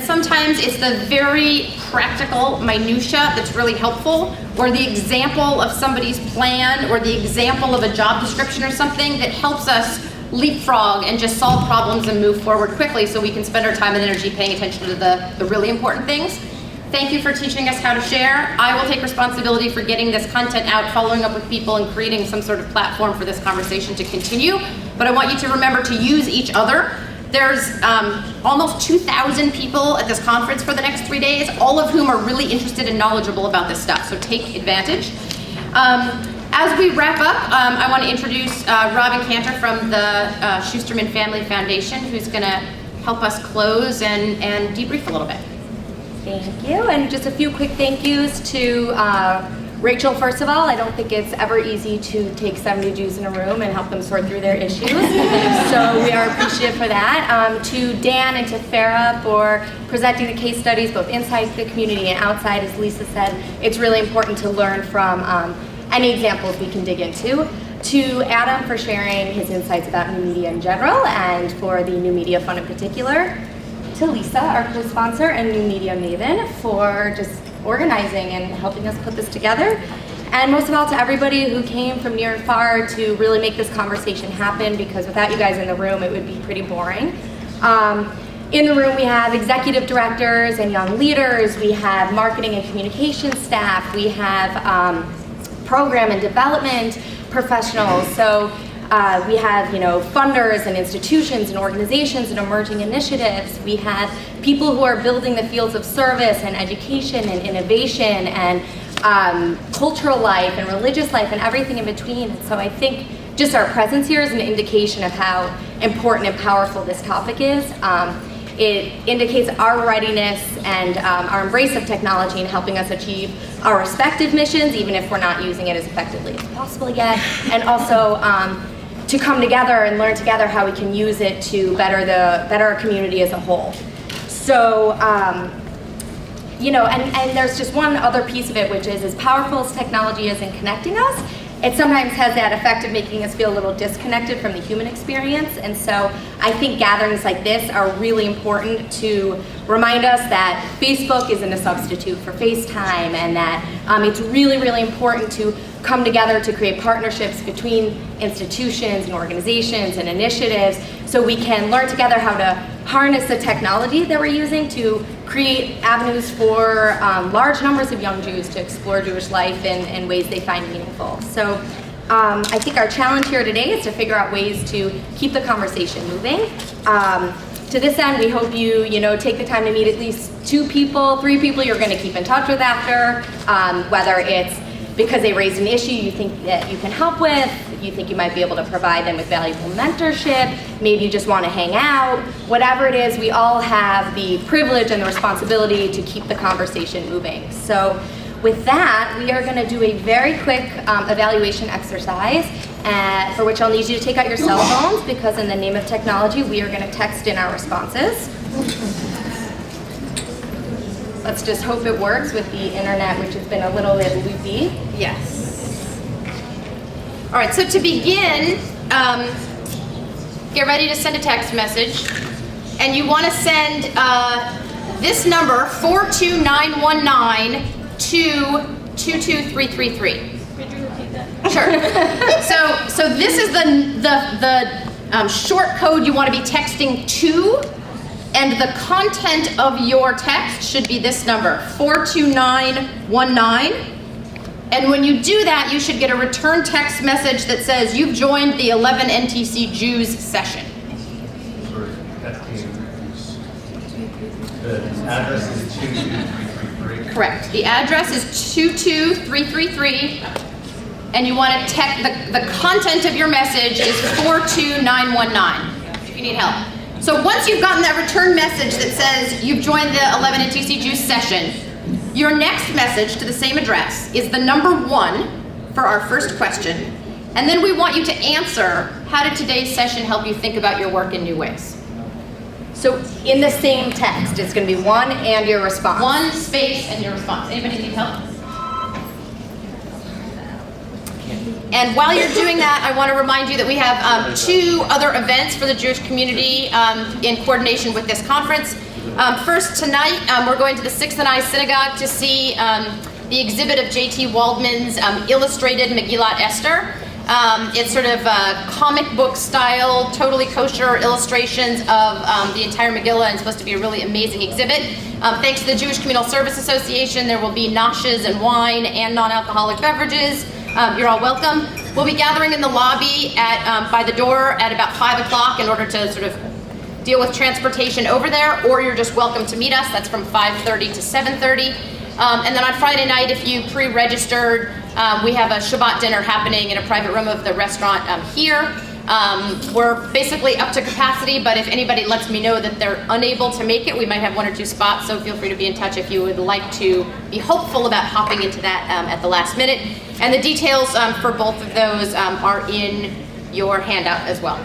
sometimes it's the very practical minutia that's really helpful, or the example of somebody's plan, or the example of a job description or something that helps us leapfrog and just solve problems and move forward quickly so we can spend our time and energy paying attention to the really important things. Thank you for teaching us how to share. I will take responsibility for getting this content out, following up with people, and creating some sort of platform for this conversation to continue. But I want you to remember to use each other. There's almost 2,000 people at this conference for the next 3 days, all of whom are really interested and knowledgeable about this stuff, so take advantage. As we wrap up, I want to introduce Robin Cantor from the Schusterman Family Foundation, who's going to help us close and debrief a little bit. Thank you, and just a few quick thank yous to Rachel. First of all, I don't think it's ever easy to take 70 Jews in a room and help them sort through their issues, so we are appreciative for that. To Dan and to Farah for presenting the case studies both inside the community and outside. As Lisa said, it's really important to learn from any examples we can dig into. To Adam for sharing his insights about new media in general and for the New Media Fund in particular. To Lisa, our co-sponsor and New Media Maven, for just organizing and helping us put this together. And most of all, to everybody who came from near and far to really make this conversation happen, because without you guys in the room, it would be pretty boring. In the room, we have executive directors and young leaders. We have marketing and communication staff. We have program and development professionals. So we have, funders and institutions and organizations and emerging initiatives. We have people who are building the fields of service and education and innovation and cultural life and religious life and everything in between. And so I think just our presence here is an indication of how important and powerful this topic is. It indicates our readiness and our embrace of technology in helping us achieve our respective missions, even if we're not using it as effectively as possible yet, and also to come together and learn together how we can use it to better our community as a whole. So, and there's just one other piece of it, which is as powerful as technology is in connecting us, it sometimes has that effect of making us feel a little disconnected from the human experience. And so I think gatherings like this are really important to remind us that Facebook isn't a substitute for FaceTime, and that it's really, really important to come together to create partnerships between institutions and organizations and initiatives so we can learn together how to harness the technology that we're using to create avenues for large numbers of young Jews to explore Jewish life in ways they find meaningful. So I think our challenge here today is to figure out ways to keep the conversation moving. To this end, we hope you take the time to meet at least 2 people, 3 people you're going to keep in touch with after, whether it's because they raised an issue you think that you can help with, you think you might be able to provide them with valuable mentorship, maybe you just want to hang out. Whatever it is, we all have the privilege and the responsibility to keep the conversation moving. So with that, we are going to do a very quick evaluation exercise for which I'll need you to take out your cell phones, because in the name of technology, we are going to text in our responses. Let's just hope it works with the internet, which has been a little bit loopy. Yes. All right, so to begin, get ready to send a text message. And you want to send this number, 42919, to 22333. Could you repeat that? Sure. So this is the short code you want to be texting to. And the content of your text should be this number, 42919. And when you do that, you should get a return text message that says you've joined the 11 NTC Jews session. The address is 22333. Correct. The address is 22333. And you want to text, the content of your message is 42919 if you need help. So once you've gotten that return message that says you've joined the 11 NTC Jews session, your next message to the same address is the number 1 for our first question. And then we want you to answer, how did today's session help you think about your work in new ways? So in the same text, it's going to be 1 and your response. 1 space and your response. Anybody need help? And while you're doing that, I want to remind you that we have 2 other events for the Jewish community in coordination with this conference. First, tonight, we're going to the 6th and I Synagogue to see the exhibit of J.T. Waldman's illustrated Megillat Esther. It's sort of comic book style, totally kosher illustrations of the entire Megillah, and it's supposed to be a really amazing exhibit. Thanks to the Jewish Communal Service Association, there will be noshes and wine and non-alcoholic beverages. You're all welcome. We'll be gathering in the lobby by the door at about 5 o'clock in order to sort of deal with transportation over there, or you're just welcome to meet us. That's from 5:30 to 7:30. And then on Friday night, if you pre-registered, we have a Shabbat dinner happening in a private room of the restaurant here. We're basically up to capacity, but if anybody lets me know that they're unable to make it, we might have 1 or 2 spots, so feel free to be in touch if you would like to be hopeful about hopping into that at the last minute. And the details for both of those are in your handout as well.